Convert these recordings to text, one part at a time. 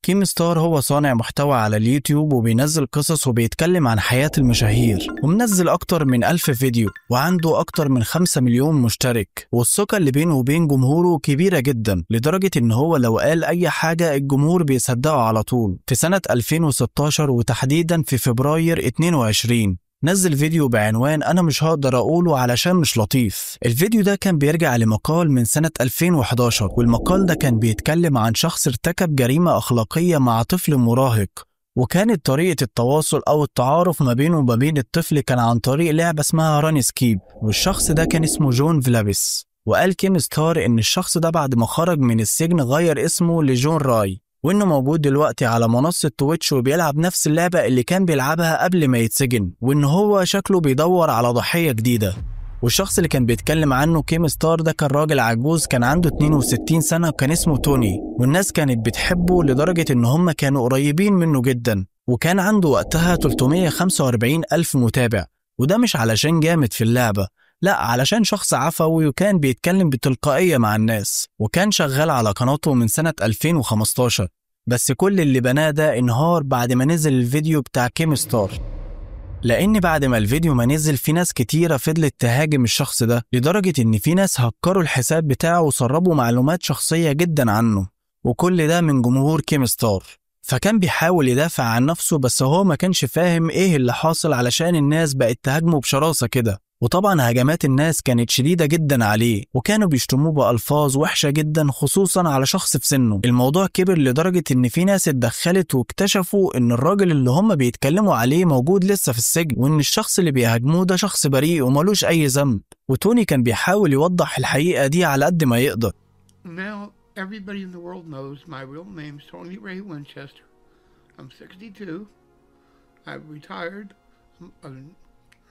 كيم ستار هو صانع محتوى على اليوتيوب وبينزل قصص وبيتكلم عن حياة المشاهير، ومنزل أكتر من 1000 فيديو وعنده أكتر من 5 مليون مشترك، والثقة اللي بينه وبين جمهوره كبيرة جدا لدرجة إن هو لو قال أي حاجة الجمهور بيصدقه على طول. في سنة 2016 وتحديدا في فبراير 22 نزل فيديو بعنوان أنا مش هقدر أقوله علشان مش لطيف. الفيديو ده كان بيرجع لمقال من سنة 2011، والمقال ده كان بيتكلم عن شخص ارتكب جريمة أخلاقية مع طفل مراهق، وكانت طريقة التواصل أو التعارف ما بينه وما بين الطفل كان عن طريق لعبة اسمها ران سكيب، والشخص ده كان اسمه جون فلابيس. وقال كيم ستار إن الشخص ده بعد ما خرج من السجن غير اسمه لجون راي، وإنه موجود دلوقتي على منصة تويتش وبيلعب نفس اللعبة اللي كان بيلعبها قبل ما يتسجن، وإن هو شكله بيدور على ضحية جديدة. والشخص اللي كان بيتكلم عنه كيم ستار ده كان راجل عجوز، كان عنده 62 سنة وكان اسمه توني، والناس كانت بتحبه لدرجة إن هم كانوا قريبين منه جدا، وكان عنده وقتها 345 ألف متابع. وده مش علشان جامد في اللعبة، لا، علشان شخص عفوي وكان بيتكلم بتلقائية مع الناس، وكان شغال على قناته من سنة 2015. بس كل اللي بناه ده انهار بعد ما نزل الفيديو بتاع كيم ستار، لأن بعد ما الفيديو ما نزل في ناس كتيرة فضلت تهاجم الشخص ده، لدرجة إن في ناس هكروا الحساب بتاعه وسربوا معلومات شخصية جدا عنه، وكل ده من جمهور كيم ستار. فكان بيحاول يدافع عن نفسه، بس هو ما كانش فاهم إيه اللي حاصل علشان الناس بقت تهاجمه بشراسة كده. وطبعا هجمات الناس كانت شديدة جدا عليه، وكانوا بيشتموه بألفاظ وحشة جدا خصوصا على شخص في سنه. الموضوع كبر لدرجة ان في ناس اتدخلت واكتشفوا ان الراجل اللي هم بيتكلموا عليه موجود لسه في السجن، وان الشخص اللي بيهاجموه ده شخص بريء ومالوش اي ذنب. وتوني كان بيحاول يوضح الحقيقة دي على قد ما يقدر. Now everybody in the world knows my real name is Tony Ray Winchester. I'm 62. I've retired.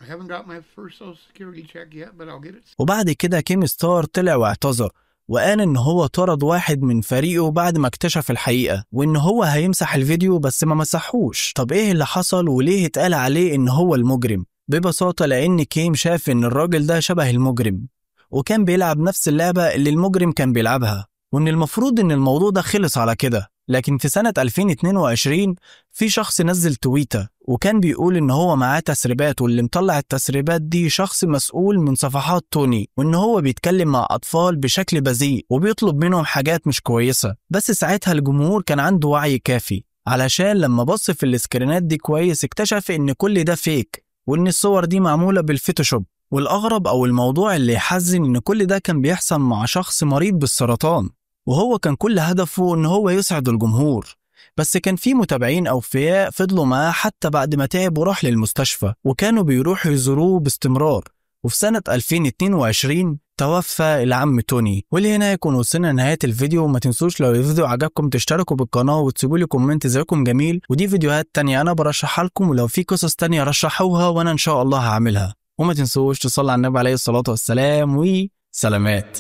I haven't got my first Social Security check yet, but I'll get it. وبعد كده كيم ستار طلع واعتذر، وقال ان هو طرد واحد من فريقه بعد ما اكتشف الحقيقة، وان هو هيمسح الفيديو بس ما مسحوش. طب ايه اللي حصل وليه اتقال عليه ان هو المجرم؟ ببساطة لان كيم شاف ان الراجل ده شبه المجرم، وكان بيلعب نفس اللعبة اللي المجرم كان بيلعبها، وان المفروض ان الموضوع ده خلص على كده. لكن في سنة 2022 في شخص نزل تويتة وكان بيقول ان هو معاه تسريبات، واللي مطلع التسريبات دي شخص مسؤول من صفحات توني، وان هو بيتكلم مع اطفال بشكل بذيء وبيطلب منهم حاجات مش كويسة. بس ساعتها الجمهور كان عنده وعي كافي، علشان لما بص في السكرينات دي كويس اكتشف ان كل ده فيك، وان الصور دي معمولة بالفوتوشوب. والأغرب أو الموضوع اللي يحزن إن كل ده كان بيحصل مع شخص مريض بالسرطان، وهو كان كل هدفه إن هو يسعد الجمهور. بس كان في متابعين أوفياء فضلوا معاه حتى بعد ما تعب وراح للمستشفى، وكانوا بيروحوا يزوروه باستمرار. وفي سنة 2022 توفى العم توني. ولهنا يكون وصلنا لنهاية الفيديو. وما تنسوش لو الفيديو عجبكم تشتركوا بالقناة وتسيبوا لي كومنت زيكم جميل، ودي فيديوهات تانية أنا برشحها لكم، ولو في قصص تانية رشحوها وأنا إن شاء الله هعملها. وما تنسوش تصلوا على النبي عليه الصلاة والسلام، وسلامات.